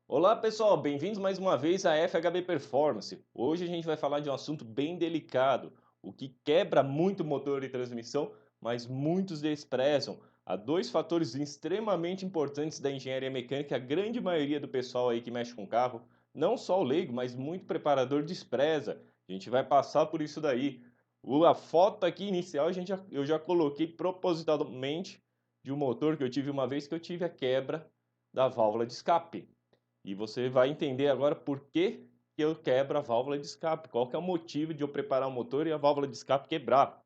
Olá pessoal, bem-vindos mais uma vez à FHB Performance. Hoje a gente vai falar de um assunto bem delicado, o que quebra muito motor e transmissão, mas muitos desprezam. Há dois fatores extremamente importantes da engenharia mecânica, a grande maioria do pessoal aí que mexe com carro, não só o leigo, mas muito preparador despreza. A gente vai passar por isso daí. A foto aqui inicial eu já coloquei propositalmente de um motor que eu tive uma vez que eu tive a quebra da válvula de escape. E você vai entender agora por que que eu quebro a válvula de escape, qual que é o motivo de eu preparar o motor e a válvula de escape quebrar.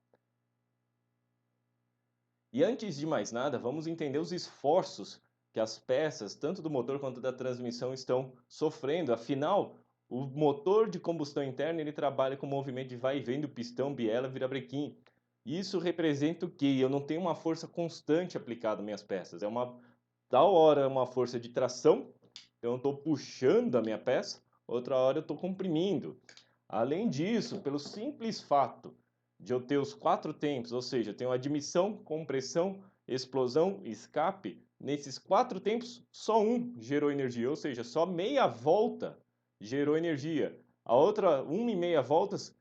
E antes de mais nada, vamos entender os esforços que as peças, tanto do motor quanto da transmissão, estão sofrendo. Afinal, o motor de combustão interna ele trabalha com o movimento de vai e vem do pistão, biela, virabrequim. Isso representa o quê? Eu não tenho uma força constante aplicada às minhas peças. Tal hora é uma força de tração, então eu estou puxando a minha peça, outra hora eu estou comprimindo. Além disso, pelo simples fato de eu ter os quatro tempos, ou seja, eu tenho admissão, compressão, explosão, escape, nesses quatro tempos, só um gerou energia, ou seja, só meia volta gerou energia. A outra, uma e meia voltas,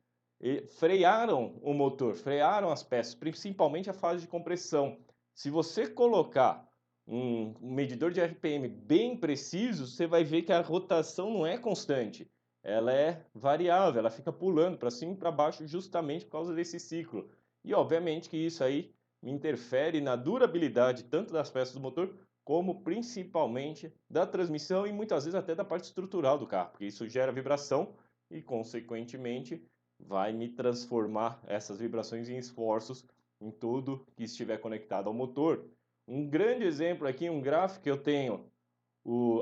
frearam o motor, frearam as peças, principalmente a fase de compressão. Se você colocar um medidor de RPM bem preciso, você vai ver que a rotação não é constante, ela é variável, ela fica pulando para cima e para baixo justamente por causa desse ciclo. E obviamente que isso aí me interfere na durabilidade tanto das peças do motor, como principalmente da transmissão e muitas vezes até da parte estrutural do carro, porque isso gera vibração e consequentemente vai me transformar essas vibrações em esforços em tudo que estiver conectado ao motor. Um grande exemplo aqui, um gráfico que eu tenho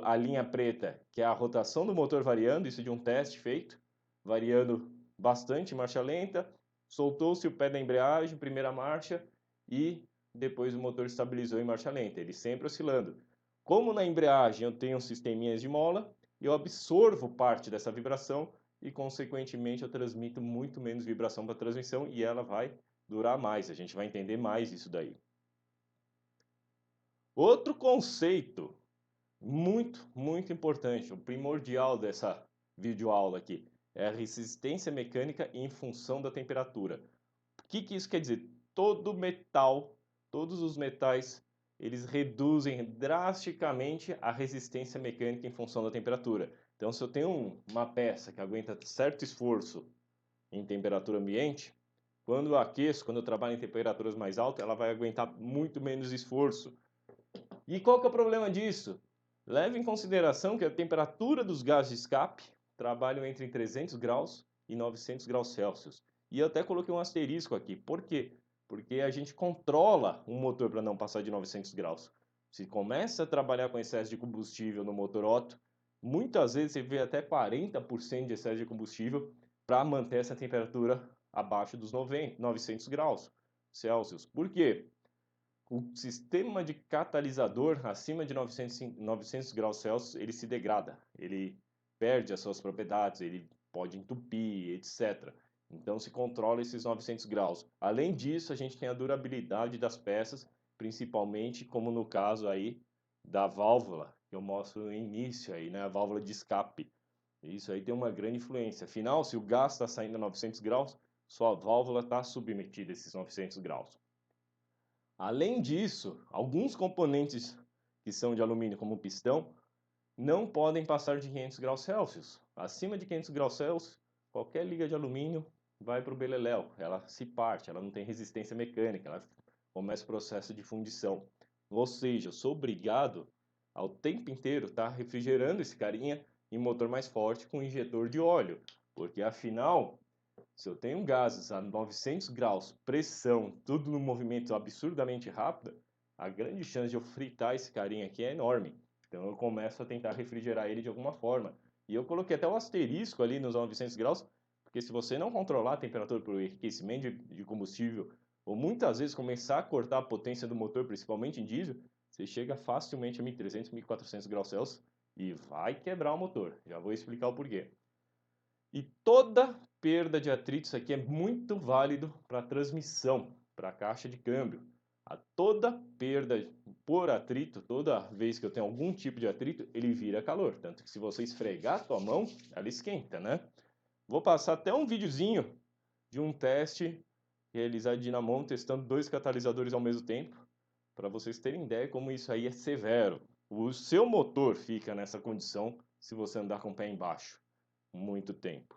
a linha preta, que é a rotação do motor variando, isso de um teste feito, variando bastante em marcha lenta, soltou-se o pé da embreagem, primeira marcha, e depois o motor estabilizou em marcha lenta, ele sempre oscilando. Como na embreagem eu tenho sisteminhas de mola, eu absorvo parte dessa vibração e, consequentemente, eu transmito muito menos vibração para a transmissão e ela vai durar mais, a gente vai entender mais isso daí. Outro conceito muito importante, o primordial dessa videoaula aqui, é a resistência mecânica em função da temperatura. O que que isso quer dizer? Todo metal, todos os metais, eles reduzem drasticamente a resistência mecânica em função da temperatura. Então, se eu tenho uma peça que aguenta certo esforço em temperatura ambiente, quando eu aqueço, quando eu trabalho em temperaturas mais altas, ela vai aguentar muito menos esforço. E qual que é o problema disso? Leve em consideração que a temperatura dos gases de escape trabalham entre 300 graus e 900 graus Celsius. E eu até coloquei um asterisco aqui. Por quê? Porque a gente controla o motor para não passar de 900 graus. Se começa a trabalhar com excesso de combustível no motor Otto, muitas vezes você vê até 40% de excesso de combustível para manter essa temperatura abaixo dos 900 graus Celsius. Por quê? O sistema de catalisador acima de 900 graus Celsius, ele se degrada, ele perde as suas propriedades, ele pode entupir, etc. Então se controla esses 900 graus. Além disso, a gente tem a durabilidade das peças, principalmente como no caso aí da válvula, que eu mostro no início aí, né, a válvula de escape. Isso aí tem uma grande influência. Afinal, se o gás está saindo a 900 graus, sua válvula está submetida a esses 900 graus. Além disso, alguns componentes que são de alumínio, como o pistão, não podem passar de 500 graus Celsius. Acima de 500 graus Celsius, qualquer liga de alumínio vai para o beleléu. Ela se parte, ela não tem resistência mecânica, ela começa o processo de fundição. Ou seja, eu sou obrigado ao tempo inteiro estar refrigerando esse carinha em motor mais forte com injetor de óleo. Porque afinal, se eu tenho gases a 900 graus, pressão, tudo no movimento absurdamente rápido, a grande chance de eu fritar esse carinha aqui é enorme. Então eu começo a tentar refrigerar ele de alguma forma. E eu coloquei até o asterisco ali nos 900 graus, porque se você não controlar a temperatura por enriquecimento de combustível, ou muitas vezes começar a cortar a potência do motor, principalmente em diesel, você chega facilmente a 1300, 1400 graus Celsius e vai quebrar o motor. Já vou explicar o porquê. E toda perda de atritos aqui é muito válido para a transmissão, para a caixa de câmbio. Toda perda por atrito, toda vez que eu tenho algum tipo de atrito, ele vira calor. Tanto que se você esfregar a tua mão, ela esquenta, né? Vou passar até um videozinho de um teste realizado de Dinamon testando 2 catalisadores ao mesmo tempo, para vocês terem ideia como isso aí é severo. O seu motor fica nessa condição se você andar com o pé embaixo muito tempo.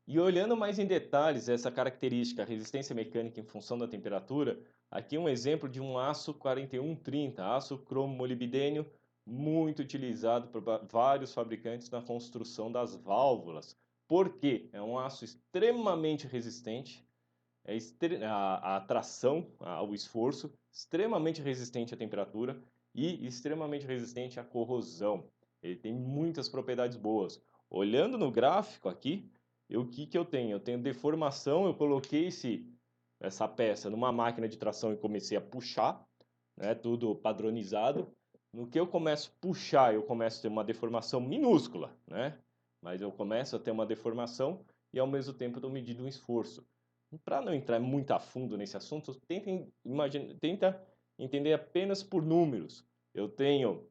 E olhando mais em detalhes essa característica, resistência mecânica em função da temperatura, aqui um exemplo de um aço 4130, aço cromo molibdênio, muito utilizado por vários fabricantes na construção das válvulas. Por quê? É um aço extremamente resistente à tração, ao esforço, extremamente resistente à temperatura e extremamente resistente à corrosão. Ele tem muitas propriedades boas. Olhando no gráfico aqui, o que eu tenho? Eu tenho deformação, eu coloquei essa peça numa máquina de tração e comecei a puxar, né, tudo padronizado. No que eu começo a puxar, eu começo a ter uma deformação minúscula, né? Mas eu começo a ter uma deformação e ao mesmo tempo eu estou medindo um esforço. Para não entrar muito a fundo nesse assunto, tenta entender apenas por números. Eu tenho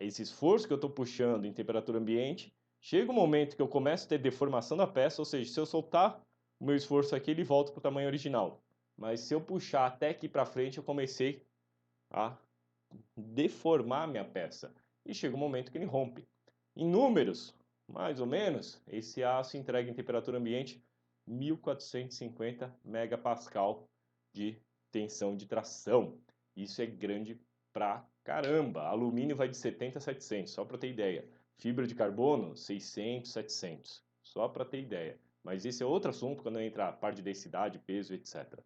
esse esforço que eu estou puxando em temperatura ambiente. Chega um momento que eu começo a ter deformação da peça, ou seja, se eu soltar o meu esforço aqui, ele volta para o tamanho original. Mas se eu puxar até aqui para frente, eu comecei a deformar a minha peça. E chega um momento que ele rompe. Em números, mais ou menos, esse aço entrega em temperatura ambiente 1450 megapascal de tensão de tração. Isso é grande pra caramba. Alumínio vai de 70 a 700, só para ter ideia. Fibra de carbono, 600, 700, só para ter ideia. Mas esse é outro assunto quando entra a parte de densidade, peso, etc.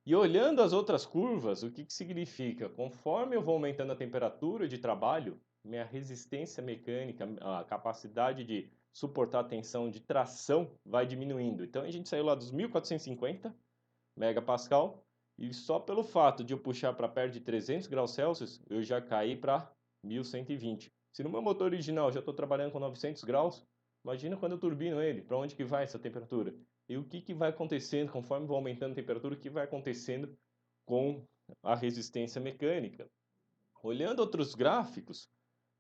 E olhando as outras curvas, o que significa? Conforme eu vou aumentando a temperatura de trabalho, minha resistência mecânica, a capacidade de suportar a tensão de tração vai diminuindo. Então a gente saiu lá dos 1450 megapascal e só pelo fato de eu puxar para perto de 300 graus Celsius, eu já caí para 1120. Se no meu motor original eu já estou trabalhando com 900 graus, imagina quando eu turbino ele, para onde que vai essa temperatura? E o que vai acontecendo conforme vou aumentando a temperatura, o que vai acontecendo com a resistência mecânica? Olhando outros gráficos,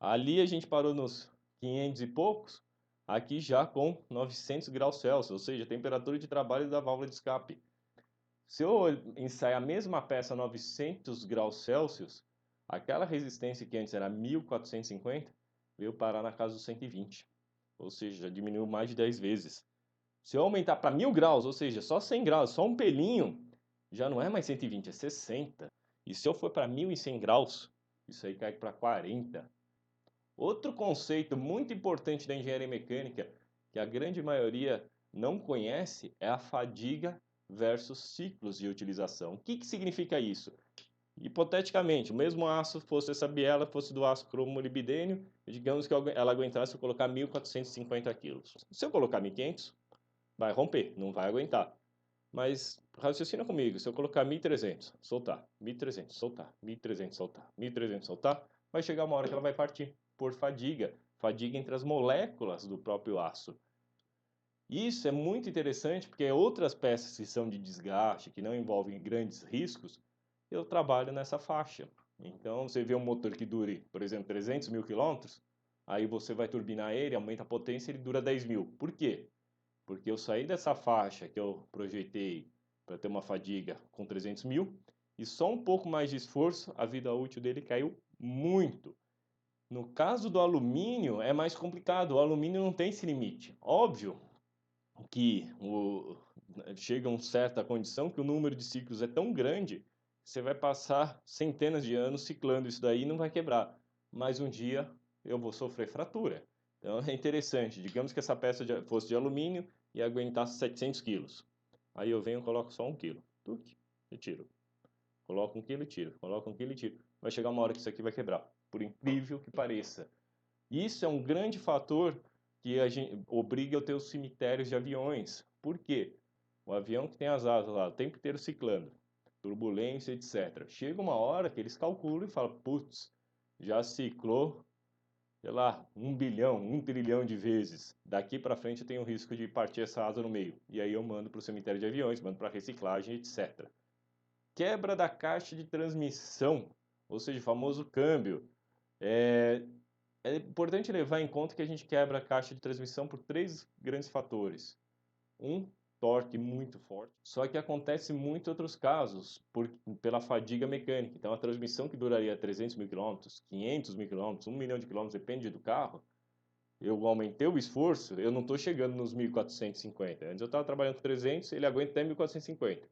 ali a gente parou nos 500 e poucos, aqui já com 900 graus Celsius, ou seja, a temperatura de trabalho da válvula de escape. Se eu ensaiar a mesma peça a 900 graus Celsius, aquela resistência que antes era 1450, veio parar na casa dos 120. Ou seja, já diminuiu mais de 10 vezes. Se eu aumentar para 1000 graus, ou seja, só 100 graus, só um pelinho, já não é mais 120, é 60. E se eu for para 1100 graus, isso aí cai para 40. Outro conceito muito importante da engenharia mecânica, que a grande maioria não conhece, é a fadiga versus ciclos de utilização. O que significa isso? Hipoteticamente, o mesmo aço fosse essa biela, fosse do aço cromo molibdênio, digamos que ela aguentasse eu colocar 1450 kg. Se eu colocar 1500, vai romper, não vai aguentar. Mas raciocina comigo, se eu colocar 1300, soltar, 1300, soltar, 1300, soltar, 1300, soltar, vai chegar uma hora que ela vai partir por fadiga, fadiga entre as moléculas do próprio aço. Isso é muito interessante porque outras peças que são de desgaste, que não envolvem grandes riscos, eu trabalho nessa faixa. Então, você vê um motor que dure, por exemplo, 300 mil quilômetros, aí você vai turbinar ele, aumenta a potência, ele dura 10 mil. Por quê? Porque eu saí dessa faixa que eu projetei para ter uma fadiga com 300 mil e só um pouco mais de esforço, a vida útil dele caiu muito. No caso do alumínio é mais complicado, o alumínio não tem esse limite. Óbvio que chega a uma certa condição que o número de ciclos é tão grande que você vai passar centenas de anos ciclando isso daí e não vai quebrar. Mas um dia eu vou sofrer fratura. Então é interessante, digamos que essa peça fosse de alumínio e aguentasse 700 quilos. Aí eu venho e coloco só 1 quilo. Tuque, e tiro. Coloco 1 quilo e tiro. Coloco 1 quilo e tiro. Vai chegar uma hora que isso aqui vai quebrar. Por incrível que pareça. Isso é um grande fator que a gente obriga a ter os cemitérios de aviões. Por quê? O avião que tem as asas lá o tempo inteiro ciclando, turbulência, etc. Chega uma hora que eles calculam e falam, putz, já ciclou, sei lá, 1 bilhão, 1 trilhão de vezes. Daqui para frente eu tenho o risco de partir essa asa no meio. E aí eu mando para o cemitério de aviões, mando para reciclagem, etc. Quebra da caixa de transmissão, ou seja, o famoso câmbio. É importante levar em conta que a gente quebra a caixa de transmissão por 3 grandes fatores. Um, torque muito forte. Só que acontece muito em outros casos, pela fadiga mecânica. Então, a transmissão que duraria 300 mil quilômetros, 500 mil quilômetros, 1 milhão de quilômetros, depende do carro, eu aumentei o esforço, eu não estou chegando nos 1450. Antes eu estava trabalhando com 300, ele aguenta até 1450.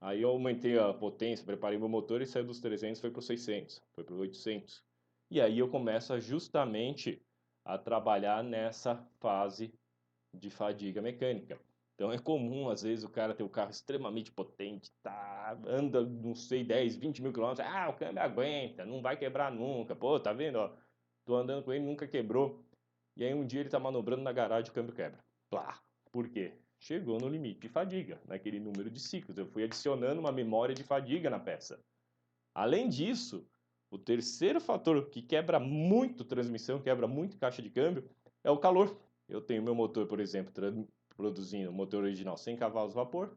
Aí eu aumentei a potência, preparei meu motor e saiu dos 300, foi para os 600, foi para os 800. E aí eu começo justamente a trabalhar nessa fase de fadiga mecânica. Então é comum, às vezes, o cara ter o carro extremamente potente, tá, anda, não sei, 10, 20 mil quilômetros, o câmbio aguenta, não vai quebrar nunca. Pô, tá vendo, ó, tô andando com ele, nunca quebrou. E aí um dia ele tá manobrando na garagem e o câmbio quebra. Plá. Por quê? Chegou no limite de fadiga, naquele número de ciclos. Eu fui adicionando uma memória de fadiga na peça. Além disso, o terceiro fator que quebra muito transmissão, quebra muito caixa de câmbio, é o calor. Eu tenho meu motor, por exemplo, produzindo o motor original 100 cavalos vapor,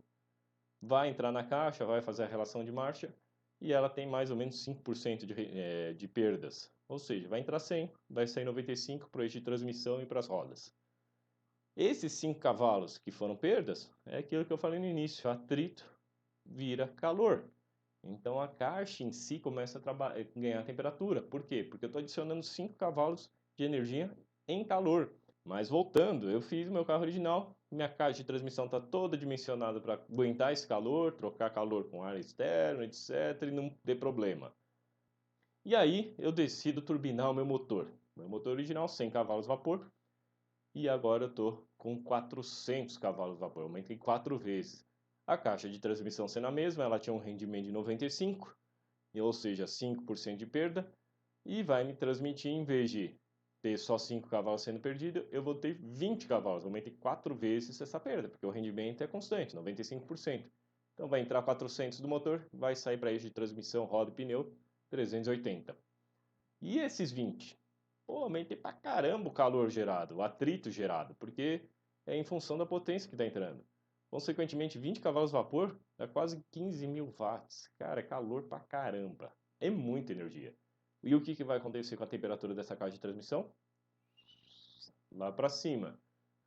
vai entrar na caixa, vai fazer a relação de marcha e ela tem mais ou menos 5% de perdas. Ou seja, vai entrar 100, vai sair 95 para o eixo de transmissão e para as rodas. Esses 5 cavalos que foram perdas, é aquilo que eu falei no início, atrito vira calor. Então a caixa em si começa a ganhar temperatura. Por quê? Porque eu estou adicionando 5 cavalos de energia em calor. Mas voltando, eu fiz o meu carro original, minha caixa de transmissão está toda dimensionada para aguentar esse calor, trocar calor com ar externo, etc. E não ter problema. E aí eu decido turbinar o meu motor. Meu motor original, 100 cavalos vapor. E agora eu estou com 400 cavalos vapor. Eu aumentei 4 vezes. A caixa de transmissão sendo a mesma, ela tinha um rendimento de 95, ou seja, 5% de perda, e vai me transmitir, em vez de ter só 5 cavalos sendo perdido, eu vou ter 20 cavalos, aumentei 4 vezes essa perda, porque o rendimento é constante, 95%. Então vai entrar 400 do motor, vai sair para eixo de transmissão, roda e pneu, 380. E esses 20? Pô, aumentei pra caramba o calor gerado, o atrito gerado, porque é em função da potência que está entrando. Consequentemente, 20 cavalos de vapor dá quase 15 mil watts. Cara, é calor pra caramba. É muita energia. E o que vai acontecer com a temperatura dessa caixa de transmissão? Lá para cima.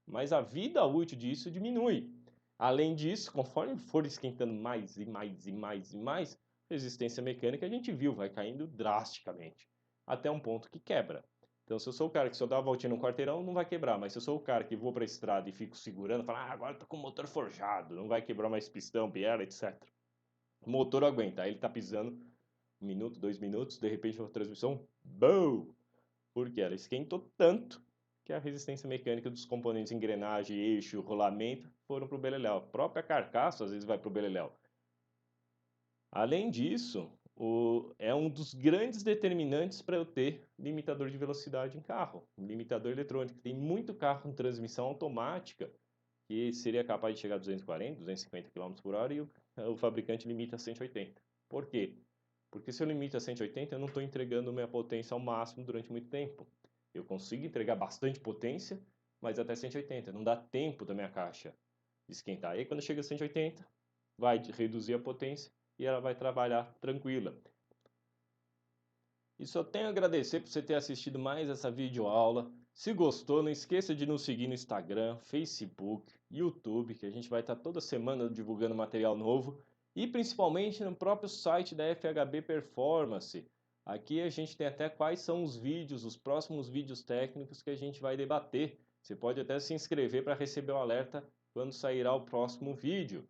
Mas a vida útil disso diminui. Além disso, conforme for esquentando mais e mais e mais e mais, a resistência mecânica a gente viu, vai caindo drasticamente. Até um ponto que quebra. Então, se eu sou o cara que só dá a voltinha no quarteirão, não vai quebrar. Mas se eu sou o cara que vou para a estrada e fico segurando, falo, agora eu tô com o motor forjado, não vai quebrar mais pistão, biela, etc. O motor aguenta. Aí ele tá pisando 1 minuto, 2 minutos, de repente a transmissão, BOOM! Porque ela esquentou tanto que a resistência mecânica dos componentes engrenagem, eixo, rolamento foram para o beleléu. A própria carcaça às vezes vai para o beleléu. Além disso, é um dos grandes determinantes para eu ter limitador de velocidade em carro, limitador eletrônico. Tem muito carro com transmissão automática que seria capaz de chegar a 240, 250 km por hora e o fabricante limita a 180. Por quê? Porque se eu limito a 180, eu não estou entregando minha potência ao máximo durante muito tempo. Eu consigo entregar bastante potência, mas até 180. Não dá tempo da minha caixa esquentar. Aí quando chega a 180, vai reduzir a potência e ela vai trabalhar tranquila. E só tenho a agradecer por você ter assistido mais essa videoaula. Se gostou, não esqueça de nos seguir no Instagram, Facebook, YouTube, que a gente vai estar toda semana divulgando material novo. E principalmente no próprio site da FHB Performance. Aqui a gente tem até quais são os vídeos, os próximos vídeos técnicos que a gente vai debater. Você pode até se inscrever para receber o alerta quando sairá o próximo vídeo.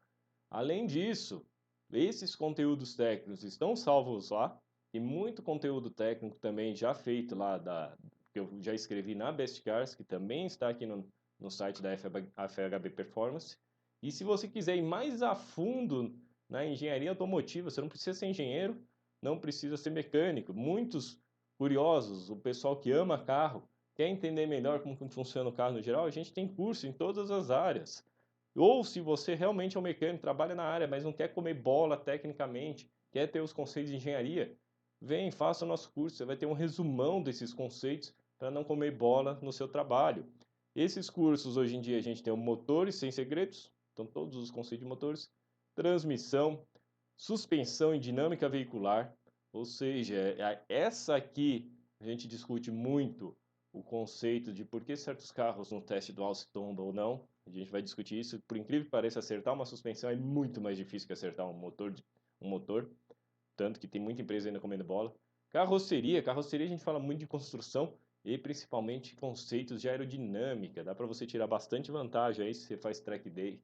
Além disso, esses conteúdos técnicos estão salvos lá. Tem muito conteúdo técnico também já feito lá, que eu já escrevi na Best Cars, que também está aqui no site da FHB Performance. E se você quiser ir mais a fundo na engenharia automotiva, você não precisa ser engenheiro, não precisa ser mecânico. Muitos curiosos, o pessoal que ama carro, quer entender melhor como funciona o carro no geral, a gente tem curso em todas as áreas. Ou se você realmente é um mecânico, trabalha na área, mas não quer comer bola tecnicamente, quer ter os conceitos de engenharia, vem, faça o nosso curso, você vai ter um resumão desses conceitos para não comer bola no seu trabalho. Esses cursos, hoje em dia, a gente tem o Motores Sem Segredos, então todos os conceitos de motores, transmissão, suspensão e dinâmica veicular, ou seja, essa aqui a gente discute muito o conceito de por que certos carros no teste do alce tombam ou não. A gente vai discutir isso. Por incrível que pareça, acertar uma suspensão é muito mais difícil que acertar um motor, tanto que tem muita empresa ainda comendo bola. Carroceria a gente fala muito de construção e principalmente conceitos de aerodinâmica. Dá para você tirar bastante vantagem aí se você faz track day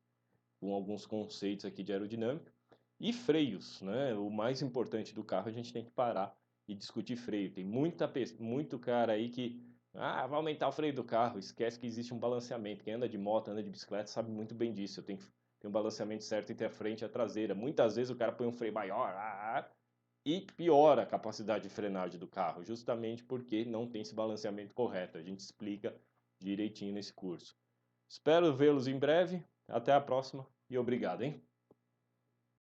com alguns conceitos aqui de aerodinâmica. E freios, né? O mais importante do carro, a gente tem que parar e discutir freio. Tem muito cara aí que vai aumentar o freio do carro, esquece que existe um balanceamento. Quem anda de moto, anda de bicicleta, sabe muito bem disso. Eu tenho que ter um balanceamento certo entre a frente e a traseira. Muitas vezes o cara põe um freio maior e piora a capacidade de frenagem do carro, justamente porque não tem esse balanceamento correto. A gente explica direitinho nesse curso. Espero vê-los em breve. Até a próxima e obrigado, hein?